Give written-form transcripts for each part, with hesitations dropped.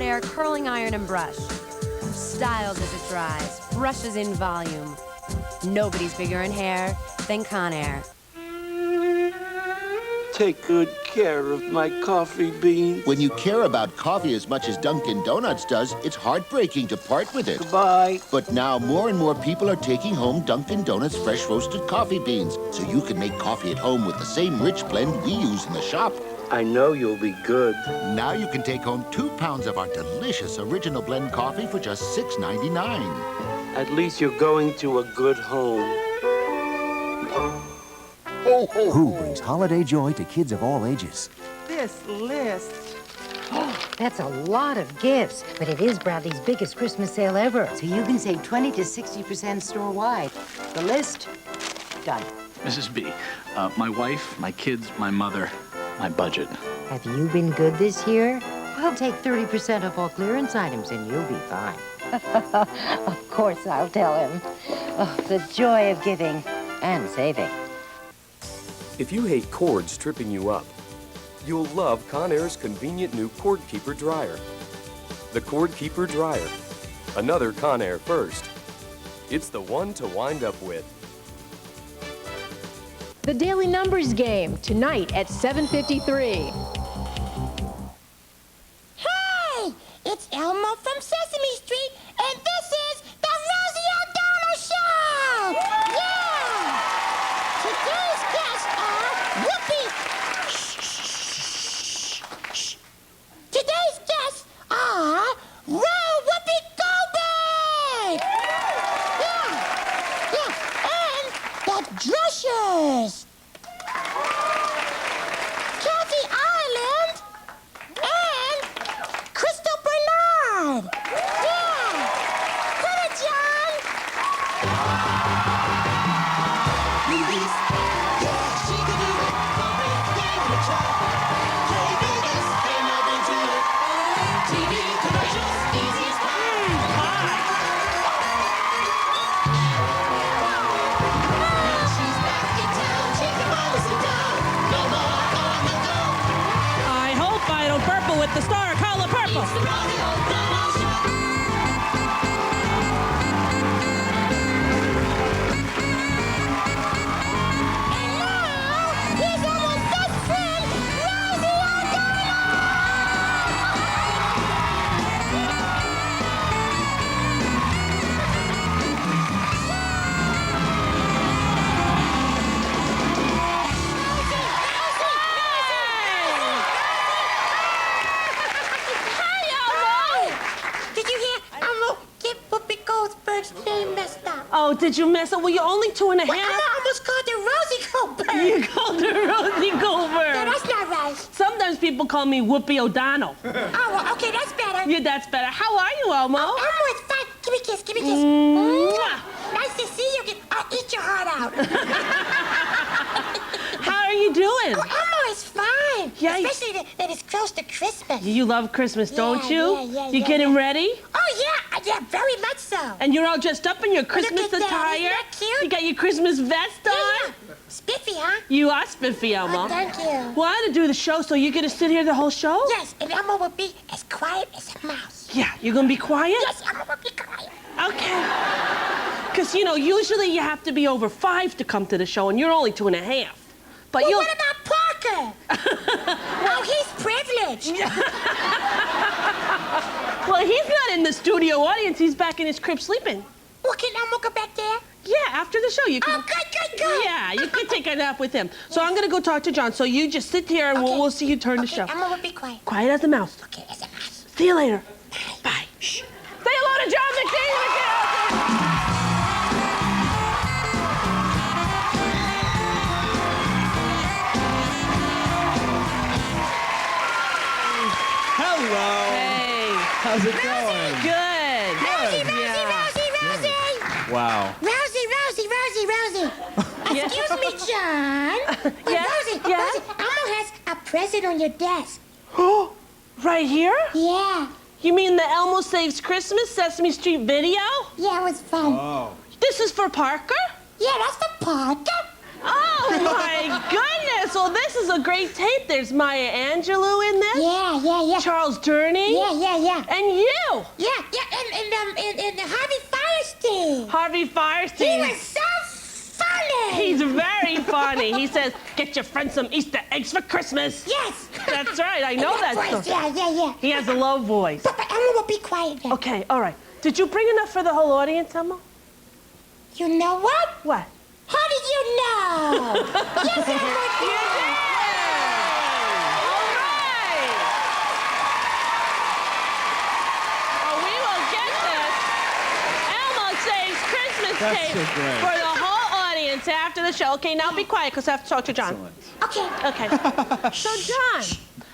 air curling iron and brush. Styles as it dries, brushes in volume. Nobody's bigger in hair than Conair. Take good care of my coffee beans. When you care about coffee as much as Dunkin' Donuts does, it's heartbreaking to part with it. Goodbye. But now more and more people are taking home Dunkin' Donuts fresh roasted coffee beans, so you can make coffee at home with the same rich blend we use in the shop. I know you'll be good. Now you can take home 2 pounds of our delicious original blend coffee for just $6.99. At least you're going to a good home. Ho, ho, Who brings holiday joy to kids of all ages? This list. Oh, that's a lot of gifts, but it is Bradley's biggest Christmas sale ever. So you can save 20 to 60% store-wide. The list, done. Mrs. B, my wife, my kids, my mother, my budget. Have you been good this year? I'll take 30% off all clearance items and you'll be fine. Of course I'll tell him. Oh, the joy of giving and saving. If you hate cords tripping you up, you'll love Conair's convenient new Cord Keeper Dryer. The Cord Keeper Dryer, another Conair first. It's the one to wind up with. The Daily Numbers Game, tonight at 7:53. Hey! It's Elmo from Sesame Street, and this is the Rosie O'Donnell Show! Yeah! Today's guests are Whoopi... Shh. Today's guests are Whoopi Goldberg! Yeah, and the Drushers! Kathy Ireland and Crystal Bernard. Yeah. Put it, John. Movies. Yeah, she can do it. Gave it a try. Vegas came up into it. TV commercials, easy as pie. Now she's back in town. She can always sit down. No more on the go. I hope I don't purple with the star color purple. It's the Rosie O'Donnell Show. And now, here's Elmo's best friend, Rosie O'Donnell! Hi, Elmo! Did you hear? Elmo, get Whoopi Goldberg's name messed up. Oh, did you mess up? Well, you're only 2 and a Well, half. I almost called her Rosie Goldberg. You called her Rosie No, Goldberg. that's not right. Sometimes people call me Whoopi O'Donnell. Oh, well, okay, that's better. Yeah, that's better. How are you, Elmo? Elmo, it's fine. Give me a kiss, give me a kiss. Mwah. Nice to see you again. I'll eat your heart out. How are you doing? Oh, Elmo is fine. Yeah, Especially that it's close to Christmas. You love Christmas, don't you? Yeah, You getting ready? Oh, yeah, very much so. And you're all dressed up in your Christmas at that. attire? Isn't that cute? You got your Christmas vest on? Yeah. Spiffy, huh? You are spiffy, Elmo. Oh, thank you. Well, I'm gonna do the show, so you're gonna sit here the whole show? Yes, and Elmo will be as quiet as a mouse. Yeah, you're gonna be quiet? Yes, Elmo will be quiet. Okay. Because, usually you have to be over 5 to come to the show, and you're only 2 and a half. But Well, you'll... what about Parker? Oh, he's privileged. Well, he's not in the studio audience. He's back in his crib sleeping. Well, can Elmo go back there? Yeah, after the show, you can... Oh, good. Yeah, you can take a nap with him. So I'm gonna go talk to John. So you just sit here, and Okay. we'll see you turn the show. Elmo will be quiet. Quiet as a mouse. Okay, as a mouse. See you later. Bye. Shh. Say hello to John McDaniel. Hello. Hey. How's it going? Good. Rosie. Wow. Rosie. Excuse me, John. Yes? Rosie, Yes? Rosie, Elmo has a present on your desk. Right here? Yeah. You mean the Elmo Saves Christmas Sesame Street video? Yeah, it was fun. Oh. This is for Parker? Yeah, that's for Parker. Oh, Oh, my goodness. Well, this is a great tape. There's Maya Angelou in this. Yeah. Charles Durney. Yeah. And you. Yeah, and Harvey Firestein. Harvey Firestein. He was so funny. He's very funny. He says, get your friend some Easter eggs for Christmas. Yes. That's right. I know that voice, song. Yeah. He has a low voice. But Elmo will be quiet now. Okay, all right. Did you bring enough for the whole audience, Elmo? You know what? What? How did you know? Yes, Elmo did. All right. Oh, we will get this. Elmo saves Christmas tape for the whole audience after the show. Okay, now be quiet because I have to talk to John. Okay. So, John,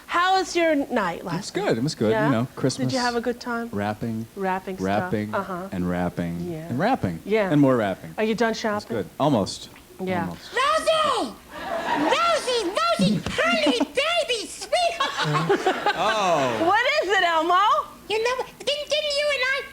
how was your night last night? It was good. Yeah? You know, Christmas. Did you have a good time? Wrapping stuff. and wrapping Yeah. and wrapping. Yeah. And more wrapping. Are you done It's shopping? good. Almost. Yeah. Almost. Rosie, honey, baby, sweetheart. Oh. What is it, Elmo? You know, didn't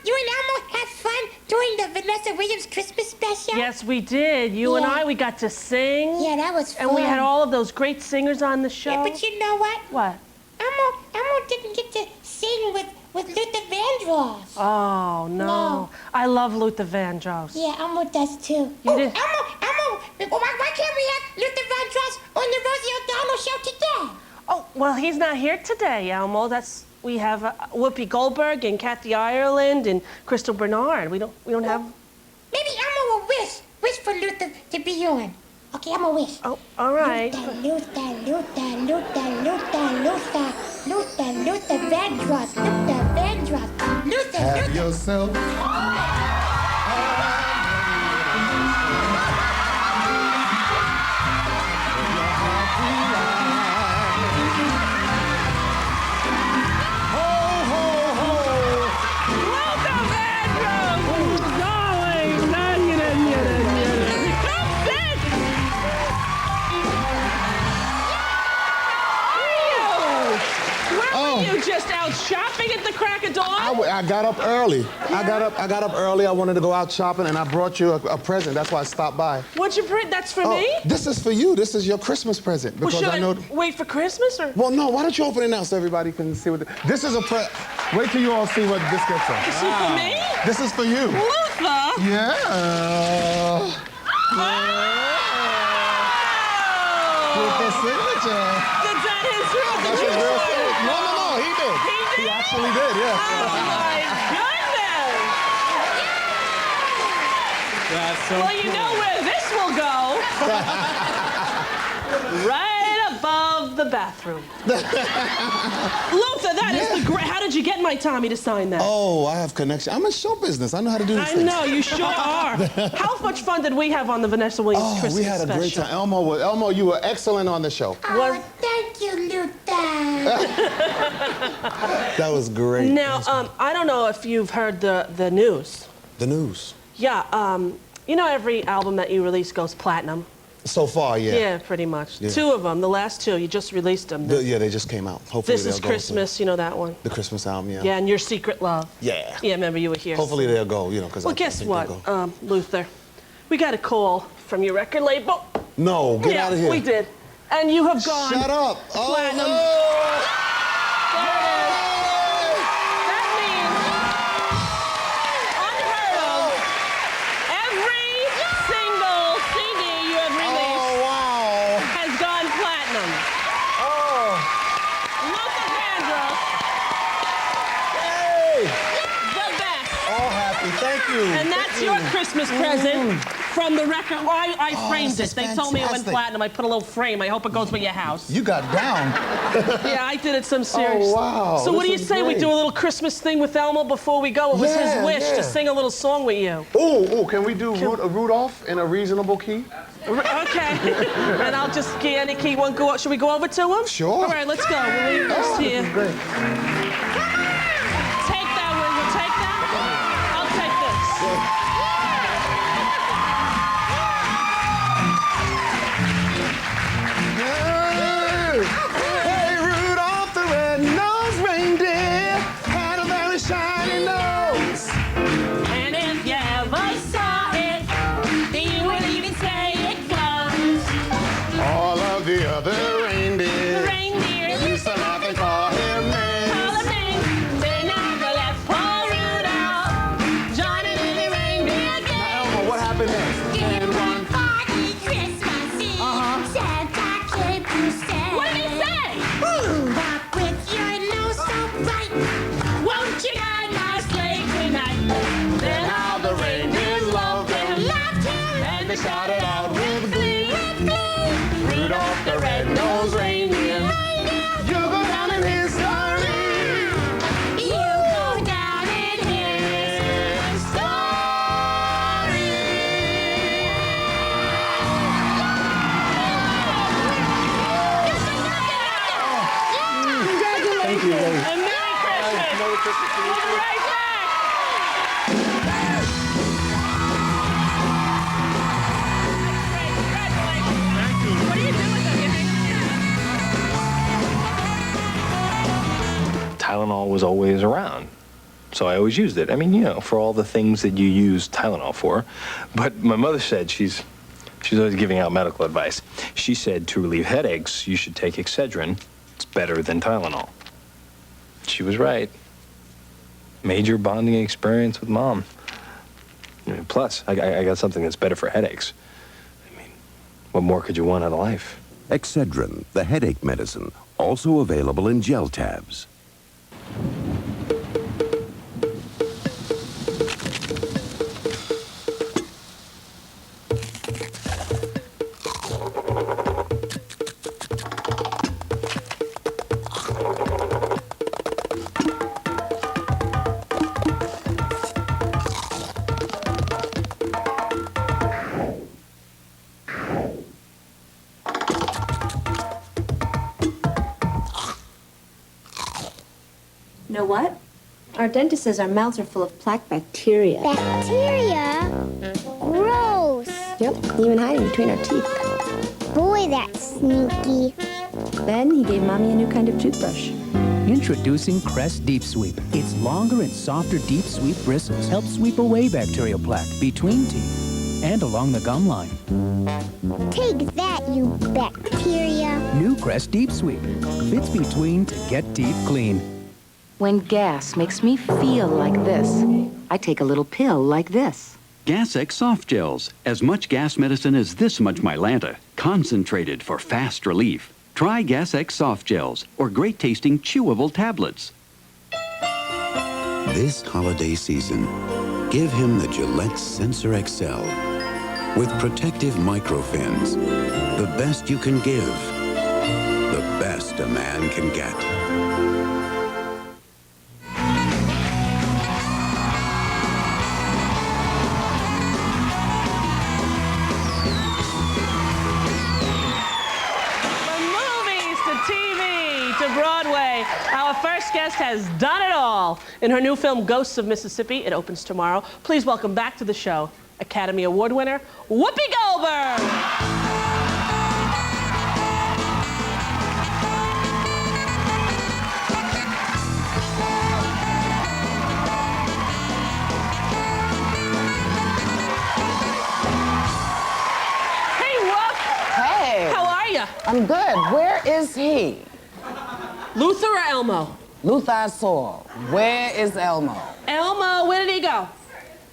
you and Elmo have fun doing the Vanessa Williams Christmas special? Yes, we did. You and Yeah. I, we got to sing. Yeah, that was fun. And we had all of those great singers on the show. Yeah, but you know what? What? Elmo didn't get to sing with Luther Vandross. Oh, no. I love Luther Vandross. Yeah, Elmo does too. You did? Elmo, why can't we have Luther Vandross on the Rosie O'Donnell show today? Oh, well, he's not here today, Elmo. We have Whoopi Goldberg and Kathy Ireland and Crystal Bernard. We don't have. Maybe Elmo will wish for Luther to be on. Okay, I'm gonna wish. Oh, all right. Luther Vandross. Have yourself. You just out shopping at the crack of dawn? I got up early. I got up early. I wanted to go out shopping, and I brought you a present. That's why I stopped by. What'd you bring? That's for me? This is for you. This is your Christmas present. Well, Because should I know. wait for Christmas or? Well, no. Why don't you open it now so everybody can see what? This is a Wait till you all see what this gets us. This is for me? This is for you. Luther? Yeah. With the signature. Is that his real? That's his real signature. No, he did. He did? He actually did, yeah. Oh, my goodness. That's so Well, you know where this will go. Right above the bathroom. Luther, that is the great. How did you get my Tommy to sign that? Oh, I have connection. I'm in show business. I know how to do these things. I know, you sure are. How much fun did we have on the Vanessa Williams Christmas we had a special? great time. Elmo, you were excellent on the show. Oh, thank you, Luther. That was great. Now, I don't know if you've heard the news. The news. Yeah, you know every album that you release goes platinum? So far, yeah. Yeah, pretty much. Yeah. 2 of them, the last 2, you just released them. Yeah, they just came out. Hopefully This they'll is go Christmas, you know that one? The Christmas album, yeah. Yeah, and Your Secret Love. Yeah. Yeah, remember you were here. Hopefully they'll go, you know, because Well, guess what, Luther? We got a call from your record label. No, get out of here. Yeah, we did. And you have gone Shut up. platinum. There it is. That means unheard of. Every single CD you have released has gone platinum. Luther Vandross. The best. All happy. Thank you. And that's your Christmas present from the record. Well, I framed this it. is They told me it went fantastic. platinum. I put a little frame. I hope it goes with your house. You got down. Yeah, I did it some serious. Oh, wow. So what do you This is say we great. do a little Christmas thing with Elmo before we go? It was his Yeah, wish yeah. to sing a little song with you. Oh, can we do Rudolph in a reasonable key? Okay. And I'll just key any key. Should we go over to him? Sure. All right, let's go. We'll leave this here. This is great. Take that, Wendell. Take that. I'll take this. Hey, Rudolph the red-nosed reindeer had a very shiny nose. And if you ever saw it, then you would even say it glows. We'll be right back. Great, congratulations. Thank you. What do you do with them? You hang them? Tylenol was always around, so I always used it. I mean, you know, for all the things that you use Tylenol for. But my mother said she's always giving out medical advice. She said to relieve headaches, you should take Excedrin. It's better than Tylenol. She was right. Major bonding experience with Mom. I mean, plus, I got something that's better for headaches. I mean, what more could you want out of life? Excedrin, the headache medicine, also available in gel tabs. Know what? Our dentist says our mouths are full of plaque bacteria. Bacteria? Gross. Yep, even hiding between our teeth. Boy, that's sneaky. Then he gave Mommy a new kind of toothbrush. Introducing Crest Deep Sweep. Its longer and softer deep sweep bristles help sweep away bacterial plaque between teeth and along the gum line. Take that, you bacteria. New Crest Deep Sweep. Fits between to get teeth clean. When gas makes me feel like this, I take a little pill like this. Gas-X Soft Gels. As much gas medicine as this much Mylanta. Concentrated for fast relief. Try Gas-X Soft Gels or great-tasting chewable tablets. This holiday season, give him the Gillette Sensor XL. With protective microfins, the best you can give, the best a man can get. Broadway. Our first guest has done it all. In her new film, Ghosts of Mississippi, it opens tomorrow. Please welcome back to the show, Academy Award winner, Whoopi Goldberg. Hey, Whoop. Hey. How are you? I'm good. Where is he? Luther or Elmo? Luther I saw. Where is Elmo? Elmo, where did he go?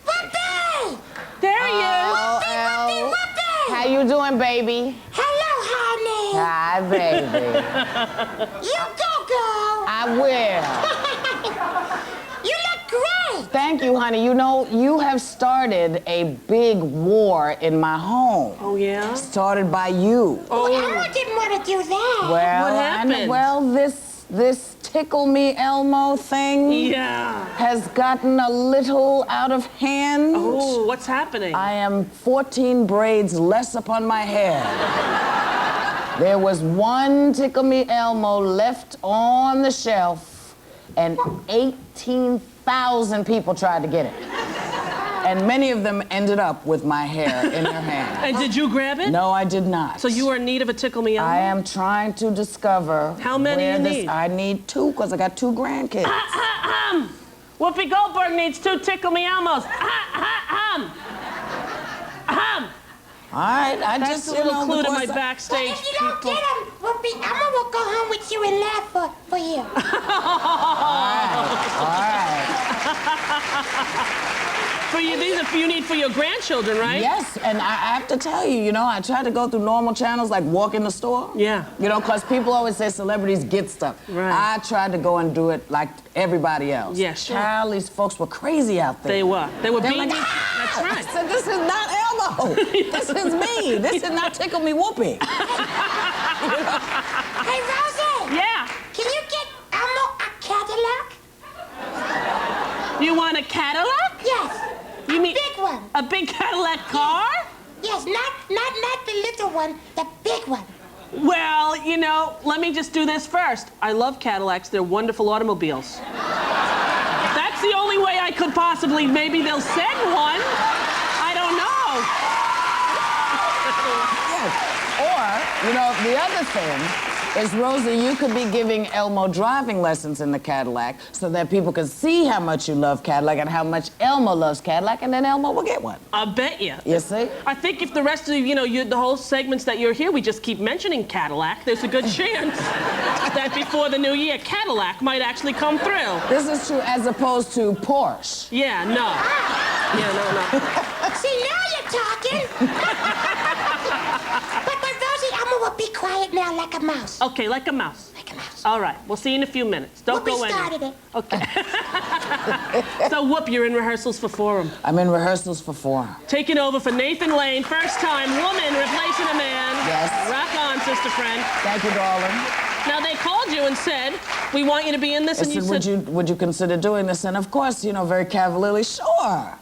Whoopi! There he is. Whoopi, Whoopi! How you doing, baby? Hello, honey. Hi, baby. You go, girl. I will. You look great. Thank you, honey. You know, you have started a big war in my home. Oh, yeah? Started by you. Oh, Elmo didn't want to do that. Well, what happened? Well, this tickle me Elmo thing has gotten a little out of hand. Oh, what's happening? I am 14 braids less upon my hair. There was one Tickle Me Elmo left on the shelf, and 18,000 people tried to get it. And many of them ended up with my hair in their hand. And did you grab it? No, I did not. So you are in need of a Tickle Me Elmo? I am trying to discover how many where you this, need. I need 2 because I got 2 grandkids. Whoopi Goldberg needs 2 Tickle Me Elmos. All right, That's a little clue to my backstage If you don't people. get him, Whoopi, Elmo will go home with you and laugh for you. All right. For you, these are you need for your grandchildren, right? Yes, and I have to tell you, you know, I try to go through normal channels like walk in the store. Yeah. You know, because people always say celebrities get stuff. Right. I tried to go and do it like everybody else. Yeah, sure. Child, these folks were crazy out there. They were. They were They're being. like, That's right. I said, this is not Elmo. This is me. This is not Tickle Me Whoopi. Hey, Rosie. Yeah. Can you get Elmo a Cadillac? You want a Cadillac? Yes. You mean big one? A big Cadillac car? Yes, not the little one, the big one. Well, you know, let me just do this first. I love Cadillacs. They're wonderful automobiles. If that possibly, maybe they'll send one. I don't know. Or, you know, the other thing is, Rosie, you could be giving Elmo driving lessons in the Cadillac so that people can see how much you love Cadillac and how much Elmo loves Cadillac, and then Elmo will get one. I bet you. You see? I think if the rest of, you know, the whole segments that you're here, we just keep mentioning Cadillac, there's a good chance that before the new year, Cadillac might actually come through. This is true, as opposed to Porsche. Yeah, no. Yeah, no. See, now you're talking. But Rosie, Elmo will be quiet now like a mouse. Okay, like a mouse. Like a mouse. All right, we'll see you in a few minutes. Don't go Whoopi anywhere. started it. Okay. So, Whoop, you're in rehearsals for Forum. I'm in rehearsals for Forum. Taking over for Nathan Lane, first time woman replacing a man. Yes. Rock on, sister friend. Thank you, darling. Now, they called you and said, we want you to be in this, I and you said, said... would you consider doing this? And of course, you know, very cavalierly, sure.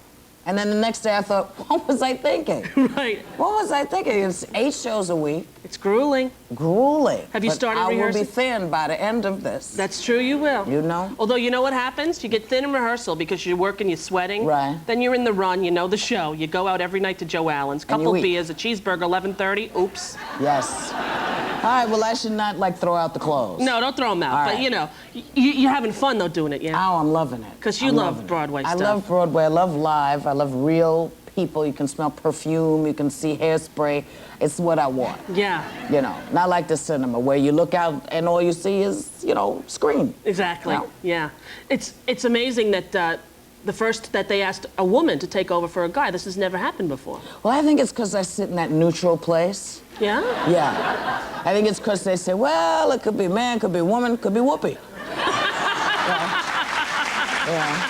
And then the next day I thought, what was I thinking? Right. What was I thinking? It's 8 shows a week. It's grueling. Grueling. Have you started rehearsing? I will be thin by the end of this. That's true, you will. You know? Although, you know what happens? You get thin in rehearsal because you're working, you're sweating. Right. Then you're in the run, you know the show. You go out every night to Joe Allen's. Couple beers, a cheeseburger, 11:30. Oops. Yes. All right, well, I should not, like, throw out the clothes. No, don't throw them out. All but, right. you know, you're having fun, though, doing it, yeah? Oh, I'm loving it. Because you love Broadway stuff. I love Broadway. I love live. I love real people. You can smell perfume. You can see hairspray. It's what I want. Yeah. You know, not like the cinema where you look out and all you see is, you know, screen. Exactly. No. Yeah. It's amazing that the first that they asked a woman to take over for a guy. This has never happened before. Well, I think it's because I sit in that neutral place. Yeah? Yeah. I think it's because they say, well, it could be man, could be woman, could be Whoopi. Yeah.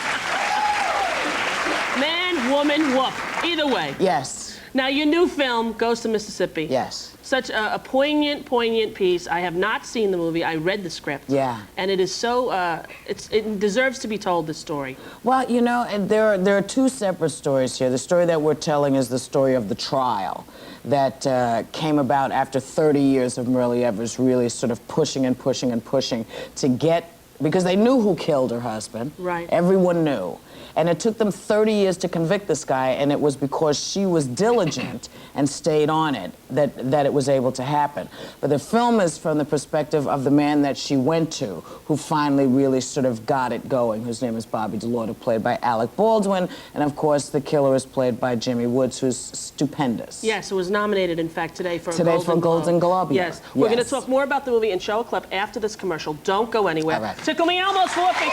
Man, woman, Whoop. Either way. Yes. Now, your new film, Goes to Mississippi. Yes. Such a poignant piece. I have not seen the movie. I read the script. Yeah. And it is so, it deserves to be told, this story. Well, you know, there are 2 separate stories here. The story that we're telling is the story of the trial that came about after 30 years of Myrlie Evers really sort of pushing and pushing and pushing to get, because they knew who killed her husband. Right. Everyone knew. And it took them 30 years to convict this guy, and it was because she was diligent and stayed on it that it was able to happen. But the film is from the perspective of the man that she went to, who finally really sort of got it going, whose name is Bobby DeLauder, played by Alec Baldwin, and of course the killer is played by Jimmy Woods, who's stupendous. Yes, it was nominated, in fact, today for a Golden Globe. Yes. We're going to talk more about the movie and show a clip after this commercial. Don't go anywhere. All right. Tickle Me Elmo's Whoopi.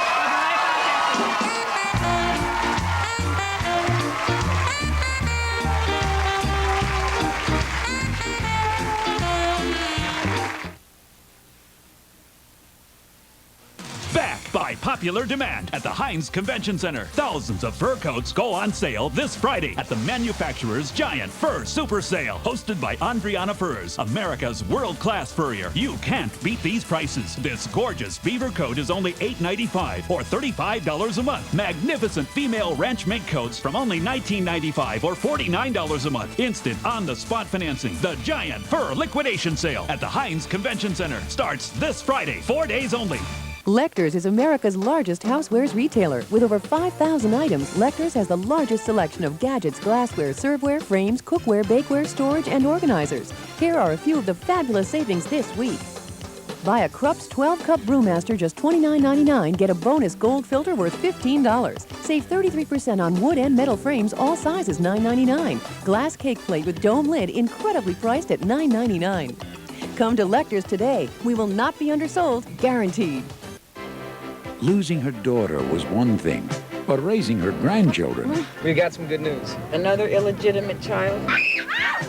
Back by popular demand at the Heinz Convention Center. Thousands of fur coats go on sale this Friday at the manufacturer's giant fur super sale. Hosted by Andriana Furs, America's world-class furrier. You can't beat these prices. This gorgeous beaver coat is only $8.95 or $35 a month. Magnificent female ranch mink coats from only $19.95 or $49 a month. Instant on-the-spot financing. The giant fur liquidation sale at the Heinz Convention Center starts this Friday. 4 days only. Lecter's is America's largest housewares retailer. With over 5,000 items, Lecter's has the largest selection of gadgets, glassware, serveware, frames, cookware, bakeware, storage, and organizers. Here are a few of the fabulous savings this week. Buy a Krupp's 12-cup Brewmaster, just $29.99. Get a bonus gold filter worth $15. Save 33% on wood and metal frames, all sizes $9.99. Glass cake plate with dome lid, incredibly priced at $9.99. Come to Lecter's today. We will not be undersold, guaranteed. Losing her daughter was one thing, but raising her grandchildren We got some good news. Another illegitimate child?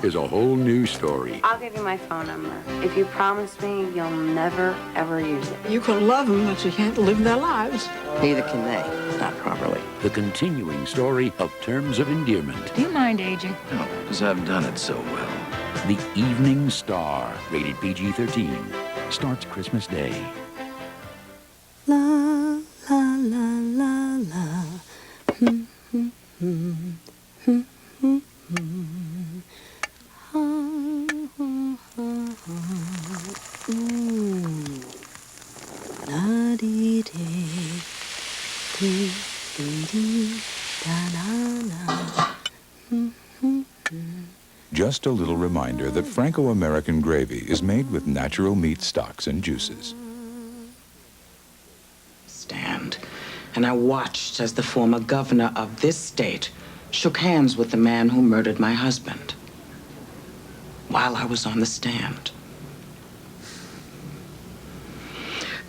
is a whole new story. I'll give you my phone number. If you promise me you'll never, ever use it. You can love them, but you can't live their lives. Neither can they, not properly. The continuing story of Terms of Endearment. Do you mind aging? No, because I've done it so well. The Evening Star, rated PG-13, starts Christmas Day. La, la, la, la, la. La-dee-dee, dee-dee-dee. Just a little reminder that Franco-American gravy is made with natural meat stocks and juices. Stand. And I watched as the former governor of this state shook hands with the man who murdered my husband while I was on the stand.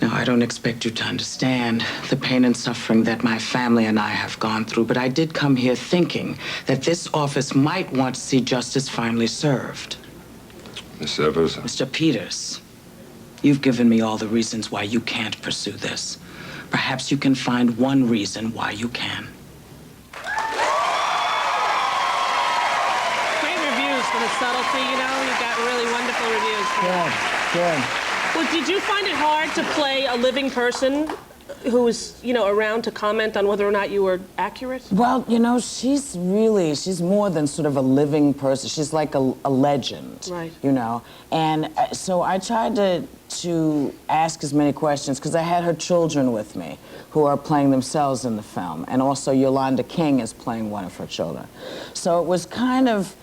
Now, I don't expect you to understand the pain and suffering that my family and I have gone through, but I did come here thinking that this office might want to see justice finally served. Miss Evers? Mr. Peters, you've given me all the reasons why you can't pursue this. Perhaps you can find one reason why you can. Great reviews for the subtlety, you know? You got really wonderful reviews. Good, good. Well, did you find it hard to play a living person who was, you know, around to comment on whether or not you were accurate? Well, you know, she's more than sort of a living person. She's like a legend, right? You know, and so I tried to ask as many questions because I had her children with me who are playing themselves in the film, and also Yolanda King is playing one of her children. So it was kind of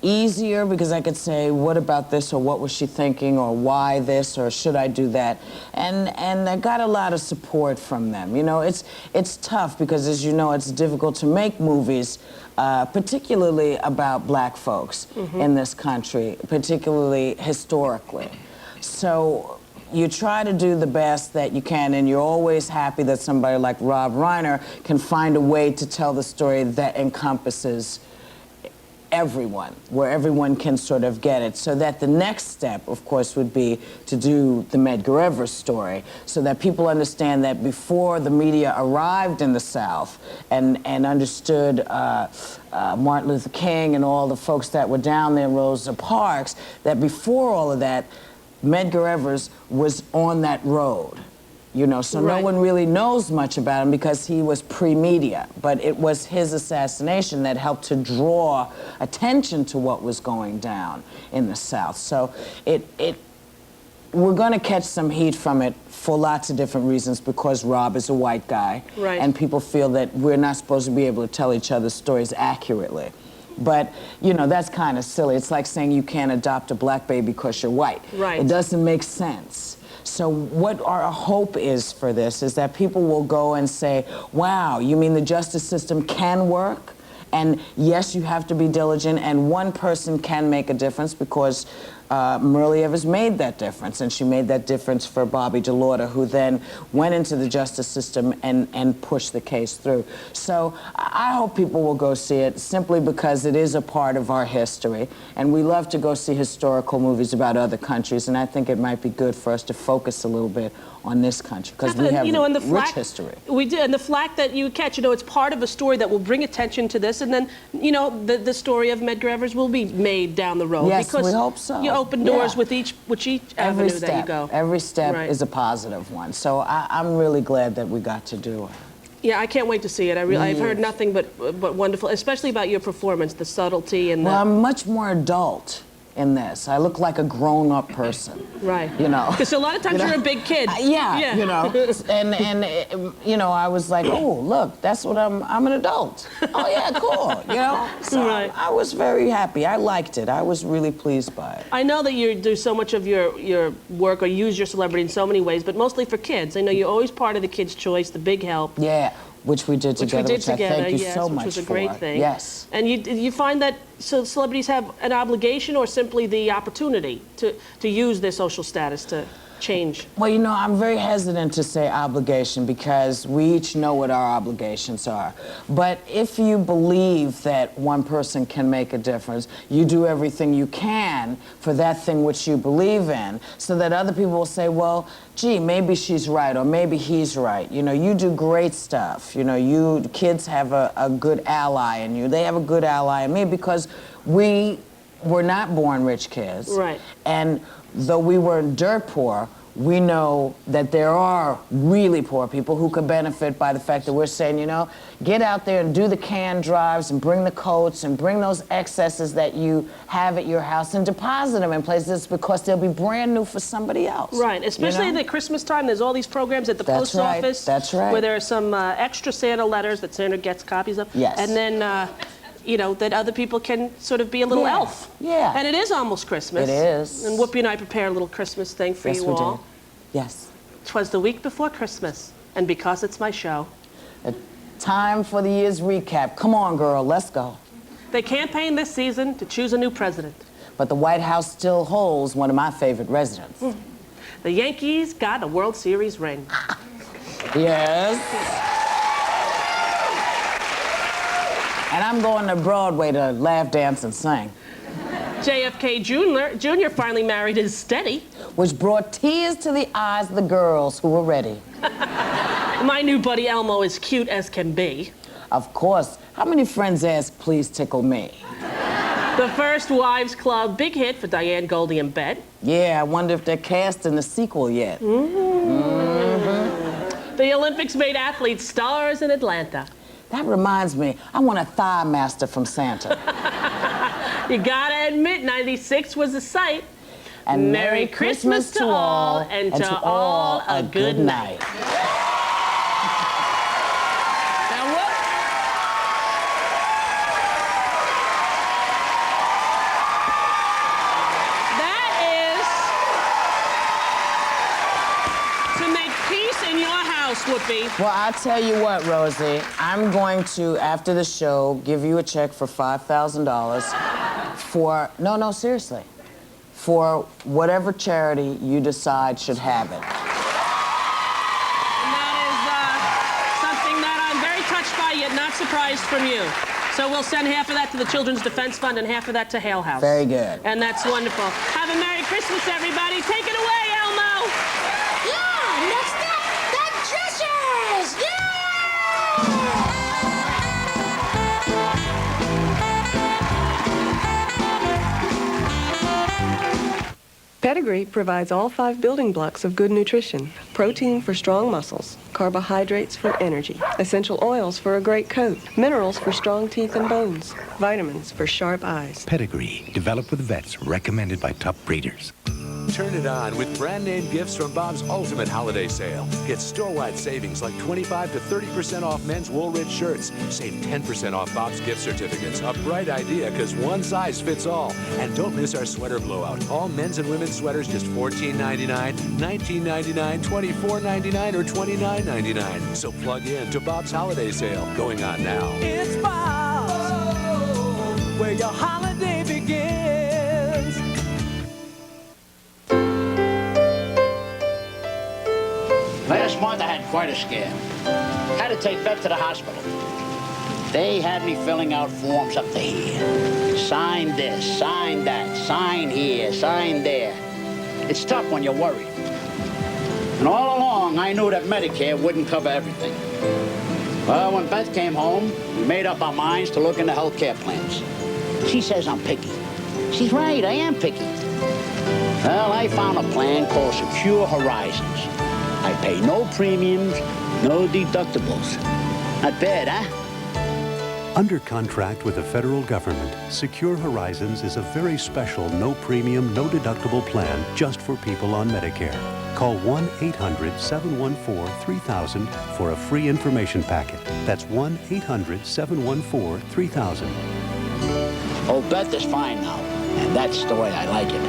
easier because I could say, what about this, or what was she thinking, or why this, or should I do that? And I got a lot of support from them. You know, it's tough because, as you know, it's difficult to make movies, particularly about black folks in this country, particularly historically. So you try to do the best that you can, and you're always happy that somebody like Rob Reiner can find a way to tell the story that encompasses everyone, where everyone can sort of get it. So that the next step, of course, would be to do the Medgar Evers story, so that people understand that before the media arrived in the South and understood Martin Luther King and all the folks that were down there in Rosa Parks, that before all of that, Medgar Evers was on that road. You know, so no one really knows much about him because he was pre-media, but it was his assassination that helped to draw attention to what was going down in the South. So we're going to catch some heat from it for lots of different reasons, because Rob is a white guy, and people feel that we're not supposed to be able to tell each other's stories accurately. But, you know, that's kind of silly. It's like saying you can't adopt a black baby because you're white. It doesn't make sense. So what our hope is for this is that people will go and say, wow, you mean the justice system can work? And yes, you have to be diligent, and one person can make a difference, because Myrlie Evers made that difference, and she made that difference for Bobby DeLauder, who then went into the justice system and pushed the case through. So I hope people will go see it, simply because it is a part of our history, and we love to go see historical movies about other countries, and I think it might be good for us to focus a little bit on this country, because we have rich history. We do, and the flack that you catch, you know, it's part of a story that will bring attention to this, and then, you know, the story of Medgar Evers will be made down the road. Yes, because we hope so. You open doors with each avenue that you go. Every step is a positive one. So I'm really glad that we got to do it. Yeah, I can't wait to see it. I've heard nothing but wonderful, especially about your performance, the subtlety and Well, I'm much more adult in this. I look like a grown-up person. Right. You know. Because a lot of times you're a big kid. Yeah. You know. And you know, I was like, oh, look, that's what I'm an adult. Oh yeah, cool. You know. So I was very happy. I liked it. I was really pleased by it. I know that you do so much of your work, or use your celebrity in so many ways, but mostly for kids. I know you're always part of the Kids' Choice, the Big Help. Yeah. Which we did together, which I thank you so much for. Which was a great thing. Yes. And you find that celebrities have an obligation, or simply the opportunity to use their social status to change? Well, you know, I'm very hesitant to say obligation, because we each know what our obligations are. But if you believe that one person can make a difference, you do everything you can for that thing which you believe in, so that other people will say, well, gee, maybe she's right, or maybe he's right. You know, you do great stuff. You know, kids have a good ally in you. They have a good ally in me, because we were not born rich kids. Right. And though we were dirt poor, we know that there are really poor people who could benefit by the fact that we're saying, you know, get out there and do the can drives and bring the coats and bring those excesses that you have at your house and deposit them in places because they'll be brand new for somebody else. Right, especially you know? at Christmas time. There's all these programs at the That's post right. office. That's right. Where there are some extra Santa letters that Santa gets copies of. Yes. And then, you know, that other people can sort of be a little elf. Yeah. And it is almost Christmas. It is. And Whoopi and I prepared a little Christmas thing for you all. Did. Yes. 'Twas the week before Christmas, and because it's my show. Time for the year's recap. Come on, girl, let's go. They campaigned this season to choose a new president. But the White House still holds one of my favorite residents. The Yankees got a World Series ring. Yes. And I'm going to Broadway to laugh, dance, and sing. JFK Jr. finally married his steady. Which brought tears to the eyes of the girls who were ready. My new buddy Elmo is cute as can be. Of course. How many friends ask, please tickle me? The First Wives Club, big hit for Diane Goldie in bed. Yeah, I wonder if they're casting the sequel yet. The Olympics made athletes stars in Atlanta. That reminds me, I want a thigh master from Santa. You gotta admit, 96 was a sight. And Merry Christmas to all, and to all a good night. Now what? That is to make peace in your house, Whoopi. Well, I'll tell you what, Rosie. I'm going to, after the show, give you a check for $5,000 for, no, seriously, for whatever charity you decide should have it. And that is something that I'm very touched by, yet not surprised from you. So we'll send half of that to the Children's Defense Fund and half of that to Hale House. Very good. And that's wonderful. Have a Merry Christmas, everybody. Take it away, Elmo. Yeah, next up, the dressers! Pedigree provides all 5 building blocks of good nutrition. Protein for strong muscles, carbohydrates for energy, essential oils for a great coat, minerals for strong teeth and bones, vitamins for sharp eyes. Pedigree, developed with vets, recommended by top breeders. Turn it on with brand name gifts from Bob's Ultimate Holiday Sale. Get store-wide savings like 25 to 30% off men's Woolrich shirts. Save 10% off Bob's gift certificates. A bright idea because one size fits all. And don't miss our sweater blowout. All men's and women's sweaters just $14.99, $19.99, $24.99, or $29.99. So plug in to Bob's Holiday Sale going on now. It's Bob's, where your holiday begins. Last month I had quite a scare. Had to take Beth to the hospital. They had me filling out forms up to here. Sign this, sign that, sign here, sign there. It's tough when you're worried. And all along, I knew that Medicare wouldn't cover everything. Well, when Beth came home, we made up our minds to look into health care plans. She says I'm picky. She's right, I am picky. Well, I found a plan called Secure Horizons. I pay no premiums, no deductibles. Not bad, huh? Under contract with the federal government, Secure Horizons is a very special no-premium, no-deductible plan just for people on Medicare. Call 1-800-714-3000 for a free information packet. That's 1-800-714-3000. Oh, Beth is fine now, and that's the way I like it.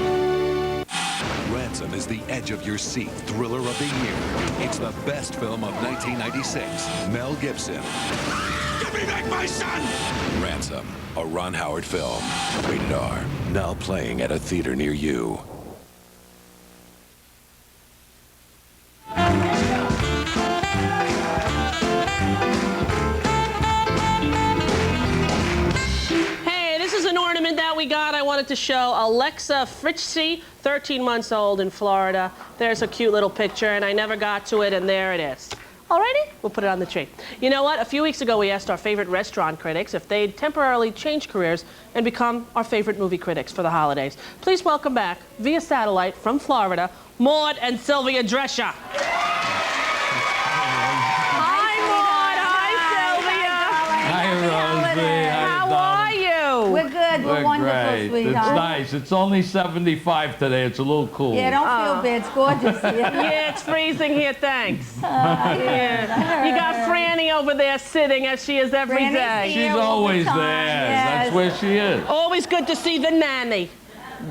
Ransom is the edge-of-your-seat thriller of the year. It's the best film of 1996. Mel Gibson. Give me back my son! Ransom, a Ron Howard film. Rated R. Now playing at a theater near you. Hey, this is an ornament that we got. I wanted to show Alexa Fritchie, 13 months old in Florida. There's a cute little picture, and I never got to it, and there it is. Alrighty? We'll put it on the tree. You know what? A few weeks ago, we asked our favorite restaurant critics if they'd temporarily change careers and become our favorite movie critics for the holidays. Please welcome back, via satellite from Florida, Maud and Sylvia Drescher. Hi, Maud. Hi, Sylvia. Hi, Rosie. How are you? We're good. We're wonderful, great. sweetheart. It's nice. It's only 75 today. It's a little cool. Yeah, don't feel bad. It's gorgeous here. Yeah, it's freezing here, thanks. Yeah. You got Franny over there sitting as she is every day. She's always there. Yes. That's where she is. Always good to see the nanny.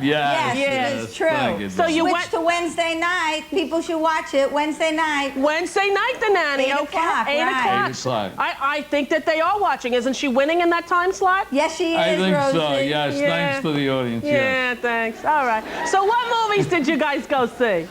Yes, Yes, it's true. thank you. So you Switch went to Wednesday night. People should watch it Wednesday night. Wednesday night, the nanny. 8 okay, o'clock, 8 right. 8 o'clock. I think that they are watching. Isn't she winning in that time slot? Yes, she is, I think Rosie. so, yes. Yeah. Thanks to the audience, Yeah, yes. thanks. All right. So what movies did you guys go see?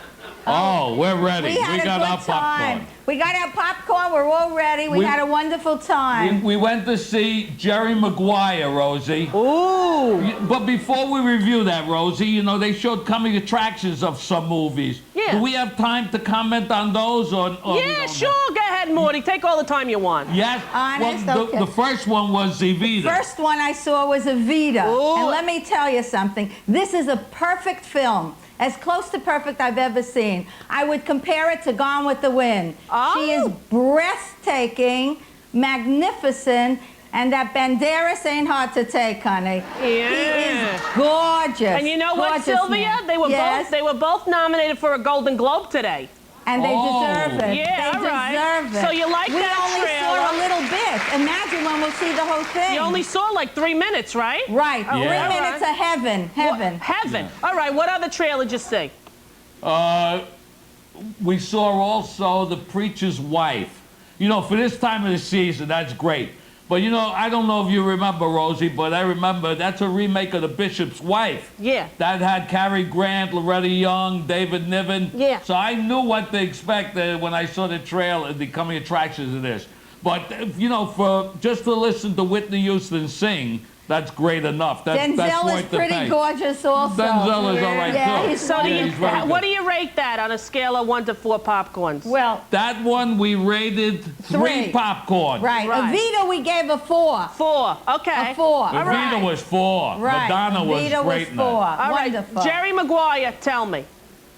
Oh, we're ready. We had a got good our popcorn. time. We got our popcorn. We're all ready. We had a wonderful time. We went to see Jerry Maguire, Rosie. Ooh. But before we review that, Rosie, you know, they showed coming attractions of some movies. Yeah. Do we have time to comment on those? Or we Yeah, don't sure. Go ahead, Morty. Take all the time you want. Yes. Honest? Well, Okay. the first one was Evita. First one I saw was Evita. Ooh. And let me tell you something. This is a perfect film. As close to perfect I've ever seen. I would compare it to Gone with the Wind. Oh. She is breathtaking, magnificent, and that Banderas ain't hard to take, honey. Yeah. He is gorgeous. And you know what, Gorgeous Sylvia? man. They were both nominated for a Golden Globe today. And they deserve it. Yeah, they all right. deserve it. So you like we that only trailer? saw a little bit. Imagine when we'll see the whole thing. You only saw like 3 minutes, right? Right. Oh, 3 all minutes of heaven. Heaven. Heaven. All right. What other trailer did you see? We saw also The Preacher's Wife. You know, for this time of the season, that's great. But, you know, I don't know if you remember, Rosie, but I remember that's a remake of The Bishop's Wife. Yeah. That had Cary Grant, Loretta Young, David Niven. Yeah. So I knew what to expect when I saw the trailer, the coming attractions of this. But, you know, for just to listen to Whitney Houston sing, that's great enough. That's Denzel is worth the pretty pay. gorgeous also. Denzel is all right, yeah, too. He's So Yeah, he's very what good. do you rate that on a scale of 1 to 4 popcorns? Well, That one we rated 3 popcorn. right. Right. Evita we gave a 4. 4. Okay. A 4. Evita was 4. Right. Madonna was Evita great was in 4. that. All right. Wonderful. Jerry Maguire, tell me.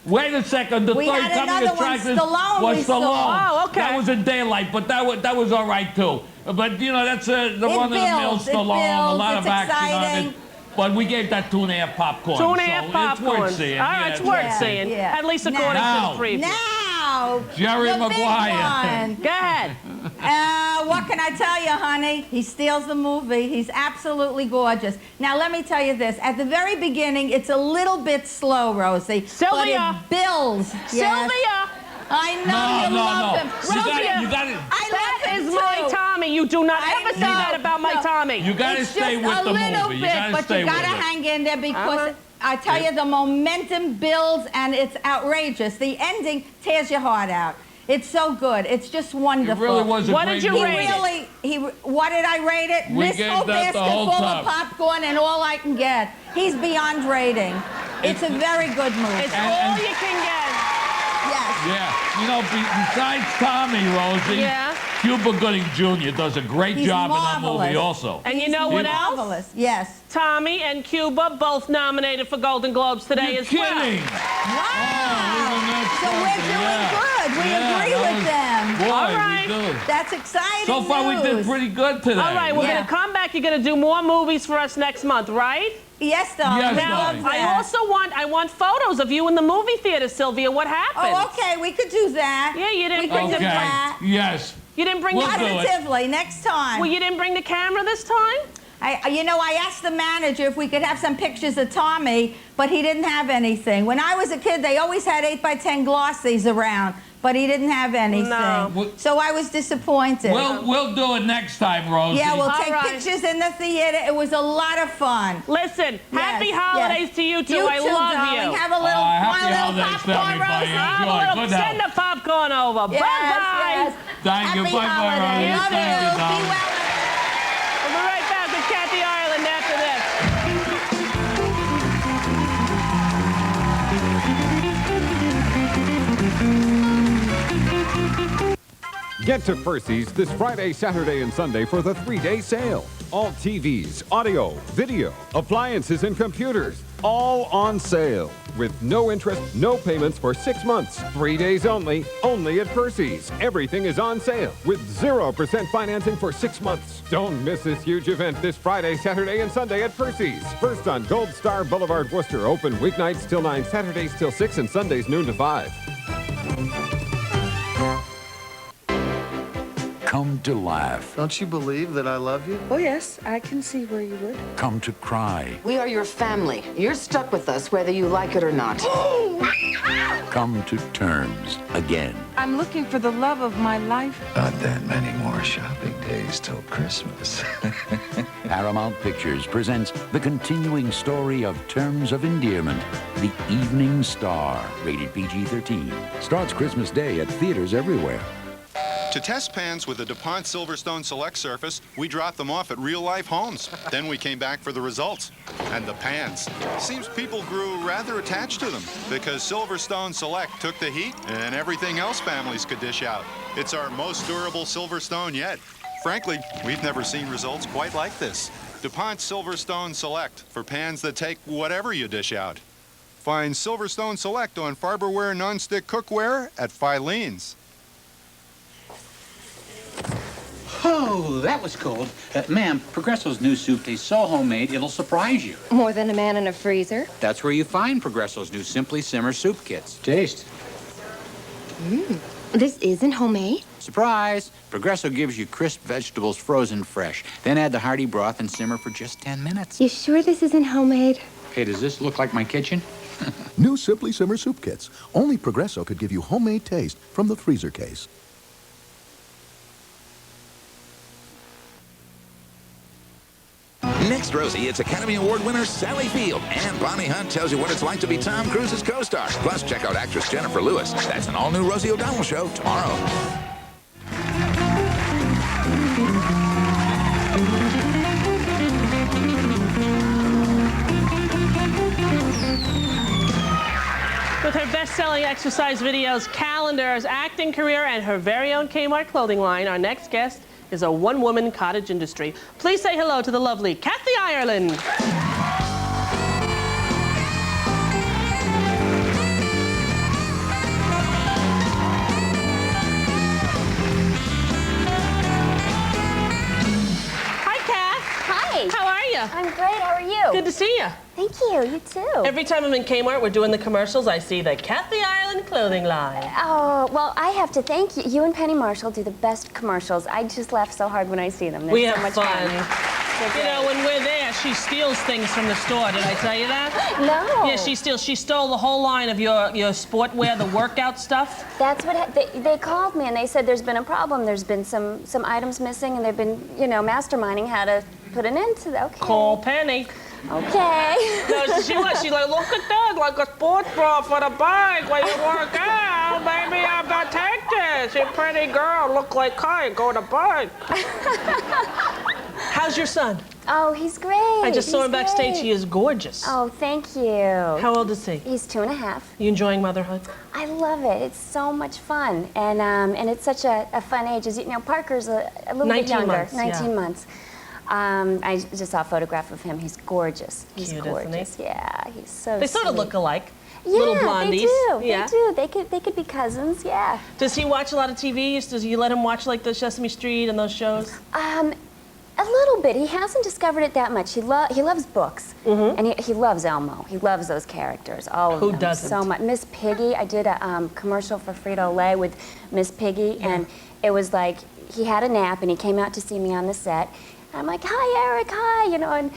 Wait a second. The We third had coming another one, attraction Stallone, was we Stallone. saw. Oh, okay. That was in daylight, but that was all right too. But you know, that's the run-of-the-mill builds, it Stallone. A builds, lot it's of action on exciting. it. But we gave that 2.5 popcorn. 2.5 so popcorns. It's worth seeing. All right, it's worth seeing. Yeah. At least according Now. to the preview. Now, Jerry the Maguire. big one. Go ahead. What can I tell you, honey? He steals the movie. He's absolutely gorgeous. Now, let me tell you this. At the very beginning, it's a little bit slow, Rosie. Sylvia. But it builds. Yes. Sylvia. I know you love him. You got it. I love him my too. Tommy. You do not ever say that about my Tommy. You got to It's stay just with a the little movie. bit, You got to but stay you with gotta it. hang in there because I tell you, the momentum builds and it's outrageous. The ending tears your heart out. It's so good. It's just wonderful. It really was a What great did you movie. rate it? What did I rate it? We This gave whole that the basket whole full tub. of popcorn and all I can get. He's beyond rating. It's a very good movie. It's all you can get. Yes. Yeah. You know, besides Tommy, Rosie, Yeah. Cuba Gooding Jr. does a great He's job in that marvelous. movie also. And you know what else? Marvelous. Yes. Tommy and Cuba both nominated for Golden Globes today You're as well. kidding. So we're doing good. We agree with them. Boy, All right. we do. That's exciting. So far, we did news. pretty good today. All right, we're Yeah. going to come back. You're going to do more movies for us next month, right? Yes, darling. Yes, We Now, love darling. I that. also want photos of you in the movie theater, Sylvia. What happened? Oh, okay. We could do that. Yeah, you didn't We bring could the do Okay. that. Yes. You didn't bring We'll the do it. Positively, next time. Well, you didn't bring the camera this time? I asked the manager if we could have some pictures of Tommy, but he didn't have anything. When I was a kid, they always had 8x10 glossies around, but he didn't have anything. No. So I was disappointed. We'll do it next time, Rosie. Yeah, we'll All take right. pictures in the theater. It was a lot of fun. Listen, happy Yes, holidays yes. to you two. You I too, love darling. you. Have a little, happy want a little holidays to popcorn, everybody. Rosie? Have a Enjoy. little- Good send health. the popcorn over. Yes, Bye-bye. yes. Thank you. Happy Bye-bye, holidays. Rosie. Love Thank you. you, Tom. Be well. We'll be right back with Kathy Ireland after this. Get to Percy's this Friday, Saturday, and Sunday for the 3-day sale. All TVs, audio, video, appliances, and computers, all on sale. With no interest, no payments for 6 months. 3 days only at Percy's. Everything is on sale with 0% financing for 6 months. Don't miss this huge event this Friday, Saturday, and Sunday at Percy's. First on Gold Star Boulevard, Worcester. Open weeknights till 9, Saturdays till 6, and Sundays noon to 5. Come to laugh. Don't you believe that I love you? Oh, yes, I can see where you would. Come to cry. We are your family. You're stuck with us whether you like it or not. Come to terms again. I'm looking for the love of my life. Not that many more shopping days till Christmas. Paramount Pictures presents the continuing story of Terms of Endearment. The Evening Star, rated PG-13. Starts Christmas Day at theaters everywhere. To test pans with the DuPont Silverstone Select surface, we dropped them off at real-life homes. Then we came back for the results. And the pans. Seems people grew rather attached to them because Silverstone Select took the heat and everything else families could dish out. It's our most durable Silverstone yet. Frankly, we've never seen results quite like this. DuPont Silverstone Select for pans that take whatever you dish out. Find Silverstone Select on Farberware nonstick cookware at Filene's. Oh, that was cold. Ma'am, Progresso's new soup tastes so homemade, it'll surprise you. More than a man in a freezer? That's where you find Progresso's new Simply Simmer soup kits. Taste. This isn't homemade? Surprise! Progresso gives you crisp vegetables frozen fresh. Then add the hearty broth and simmer for just 10 minutes. You sure this isn't homemade? Hey, does this look like my kitchen? New Simply Simmer soup kits. Only Progresso could give you homemade taste from the freezer case. Next, Rosie, it's Academy Award winner Sally Field. And Bonnie Hunt tells you what it's like to be Tom Cruise's co-star. Plus, check out actress Jennifer Lewis. That's an all-new Rosie O'Donnell show tomorrow. With her best-selling exercise videos, calendars, acting career, and her very own Kmart clothing line, our next guest is a one-woman cottage industry. Please say hello to the lovely Kathy Ireland. Hi, Kath. Hi. How are you? I'm great. How are you? Good to see you. Thank you. You too. Every time I'm in Kmart, we're doing the commercials, I see the Kathy Ireland clothing line. Oh, well, I have to thank you. You and Penny Marshall do the best commercials. I just laugh so hard when I see them. They're We so have much fun. You know, when we're there, she steals things from the store. Did I tell you that? No. Yeah, she stole the whole line of your sport wear, the workout stuff. That's what they called me and they said there's been a problem. There's been some items missing and they've been, you know, masterminding how to put an end to that. Okay. Call Penny. Okay. No, she's like, look at that, like a sports bra for the bike when you work out. Baby, I'm gonna take this. You pretty girl, look like Kai, go to bike. How's your son? Oh, he's great. I just saw him backstage. Great. He is gorgeous. Oh, thank you. How old is he? He's 2.5. You enjoying motherhood? I love it. It's so much fun, and it's such a fun age. As you know, Parker's a little bit younger, months, 19 months. I just saw a photograph of him. He's gorgeous. He's Cute, gorgeous. isn't he? Yeah, he's so. They sort of look alike. Yeah, Little blondies. they do. Yeah. They do. They could be cousins. Yeah. Does he watch a lot of TV? Does you let him watch like the Sesame Street and those shows? A little bit. He hasn't discovered it that much. He loves books, and he loves Elmo. He loves those characters, all of them. Who doesn't? So much. Miss Piggy. I did a commercial for Frito-Lay with Miss Piggy, and it was like he had a nap and he came out to see me on the set. And I'm like, hi, Eric, hi, you know, and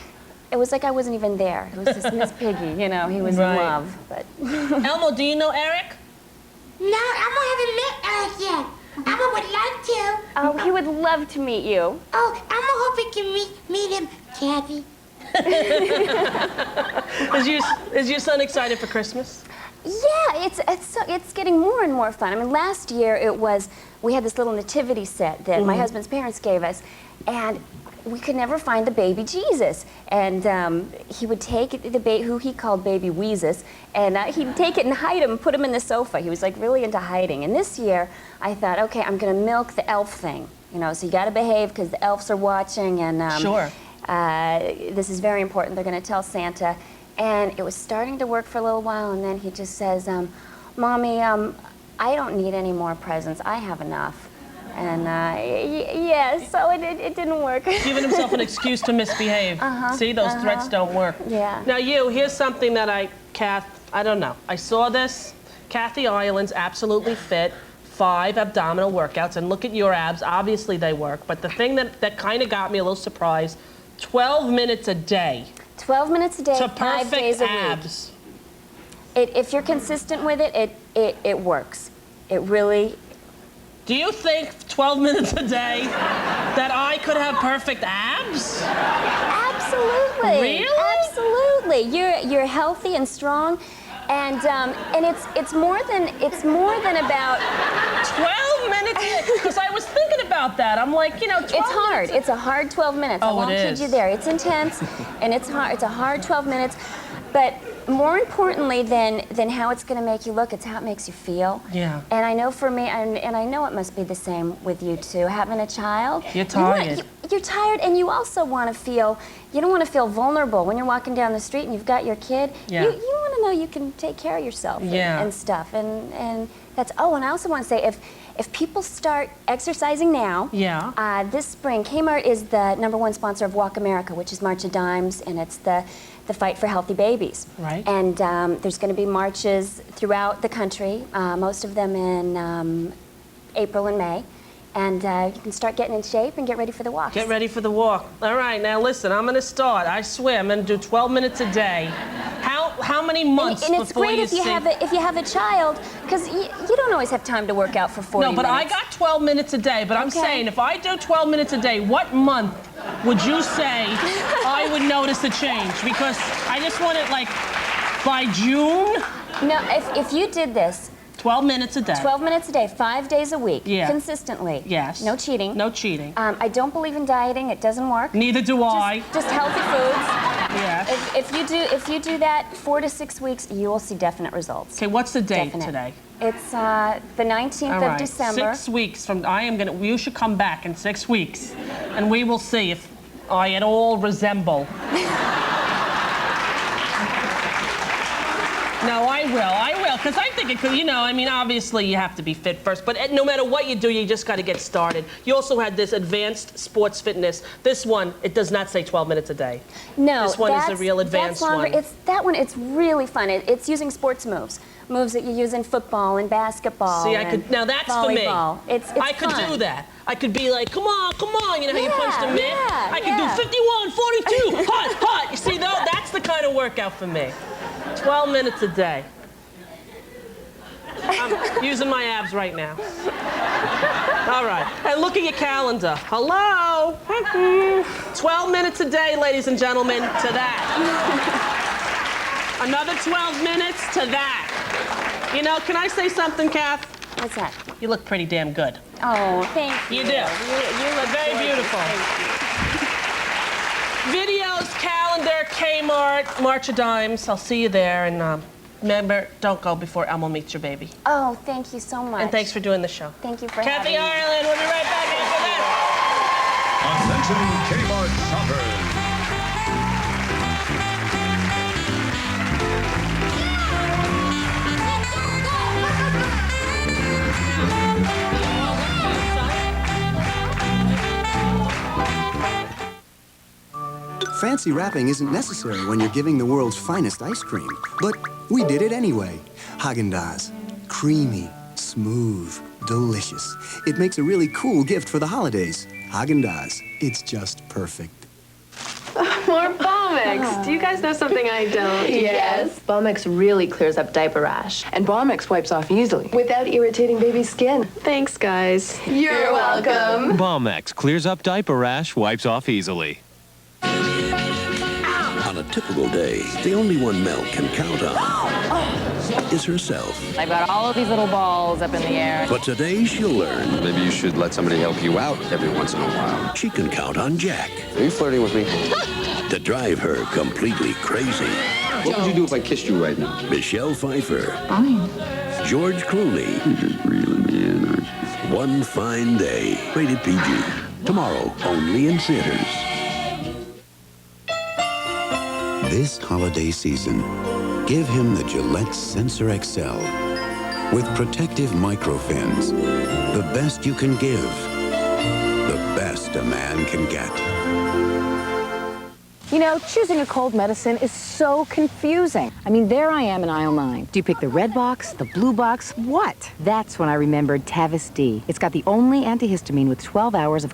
it was like I wasn't even there. It was just Miss Piggy, you know. He was in love, but. Elmo, do you know Eric? No, Elmo haven't met Eric yet. Elmo would like to. Oh, he would love to meet you. Oh, Elmo hope we can meet him, Kathy. Is your son excited for Christmas? Yeah, it's getting more and more fun. I mean, last year we had this little nativity set that my husband's parents gave us, and we could never find the baby Jesus. And he would take the baby, who he called baby Weezus, and he'd take it and hide him and put him in the sofa. He was like really into hiding. And this year, I thought, okay, I'm gonna milk the elf thing. You know, so you gotta behave because the elves are watching, and Sure. This is very important. They're gonna tell Santa. And it was starting to work for a little while, and then he just says, Mommy, I don't need any more presents. I have enough. And yeah, so it didn't work. Giving himself an excuse to misbehave. See, those threats don't work. Yeah. Now here's something that I don't know. I saw this. Kathy Ireland's absolutely fit. 5 abdominal workouts, and look at your abs. Obviously they work, but the thing that kind of got me a little surprised, 12 minutes a day. 12 minutes a day, to 5 days a abs. week. If you're consistent with it, it works. It really. Do you think 12 minutes a day that I could have perfect abs? Absolutely. Really? Absolutely. You're healthy and strong, and it's more than about 12 minutes. Because I was thinking about that. I'm like, 12 it's hard. It's a hard 12 minutes. I won't kid you there. It's intense, and it's hard. It's a hard 12 minutes, but more importantly than how it's going to make you look, it's how it makes you feel. Yeah. And I know for me, and I know it must be the same with you too, having a child. You're tired. You're tired, and you also want to feel, you don't want to feel vulnerable when you're walking down the street and you've got your kid. Yeah. You want to know you can take care of yourself and stuff. And that's, and I also want to say, if people start exercising now, this spring, Kmart is the #1 sponsor of Walk America, which is March of Dimes, and it's the fight for healthy babies. Right. And there's going to be marches throughout the country, most of them in April and May. And you can start getting in shape and get ready for the walk. Get ready for the walk. All right, now listen, I'm going to start. I swear, I'm going to do 12 minutes a day. How many months and it's before great you if you have a child, because you don't always have time to work out for 40 minutes. No, but I got 12 minutes a day. But I'm saying, if I do 12 minutes a day, what month would you say I would notice a change? Because I just want it like by June. No, if you did this. 12 minutes a day. 12 minutes a day, 5 days a week, consistently. Yes. No cheating. No cheating. I don't believe in dieting. It doesn't work. Neither do I. Just healthy foods. Yes. If you do that 4 to 6 weeks, you will see definite results. Okay, what's the date today? It's the 19th of December. 6 weeks from you should come back in 6 weeks, and we will see if I at all resemble. No, I will, because I think it could, obviously you have to be fit first, but no matter what you do, you just got to get started. You also had this advanced sports fitness. This one, it does not say 12 minutes a day. No, this one is a real advanced one. It's really fun. It's using sports moves that you use in football and basketball. See, now that's volleyball. for me. I could do that. I could be like, come on, you know how you punch the mitt? I could do 51, 42, hot. You see, though, that's the kind of workout for me. 12 minutes a day. I'm using my abs right now. All right. And look at your calendar. Hello? 12 minutes a day, ladies and gentlemen, to that. Another 12 minutes to that. Can I say something, Kath? What's that? You look pretty damn good. Oh, thank you. You do. You look very beautiful. Videos, calendar, Kmart, March of Dimes. I'll see you there. And remember, don't go before Elmo meets your baby. Oh, thank you so much. And thanks for doing the show. Thank you for having me. Kathy Ireland, we'll be right back after Attention, Kmart shoppers. Fancy wrapping isn't necessary when you're giving the world's finest ice cream, but we did it anyway. Haagen-Dazs. Creamy, smooth, delicious. It makes a really cool gift for the holidays. Haagen-Dazs. It's just perfect. More Balmex. Do you guys know something I don't? Yes. Balmex really clears up diaper rash. And Balmex wipes off easily. Without irritating baby's skin. Thanks, guys. You're welcome. Balmex clears up diaper rash, wipes off easily. On a typical day, the only one Mel can count on is herself. I've got all of these little balls up in the air. But today she'll learn Maybe you should let somebody help you out every once in a while. she can count on Jack Are you flirting with me? to drive her completely crazy. What would you do if I kissed you right now? Michelle Pfeiffer, Fine. George Clooney. You're just reeling me in, aren't you? One Fine Day. Rated PG. Tomorrow, only in theaters. This holiday season, give him the Gillette Sensor XL. With protective microfins, the best you can give, the best a man can get. You know, choosing a cold medicine is so confusing. I mean, there I am in aisle 9. Do you pick the red box, the blue box, what? That's when I remembered Tavis D. It's got the only antihistamine with 12 hours of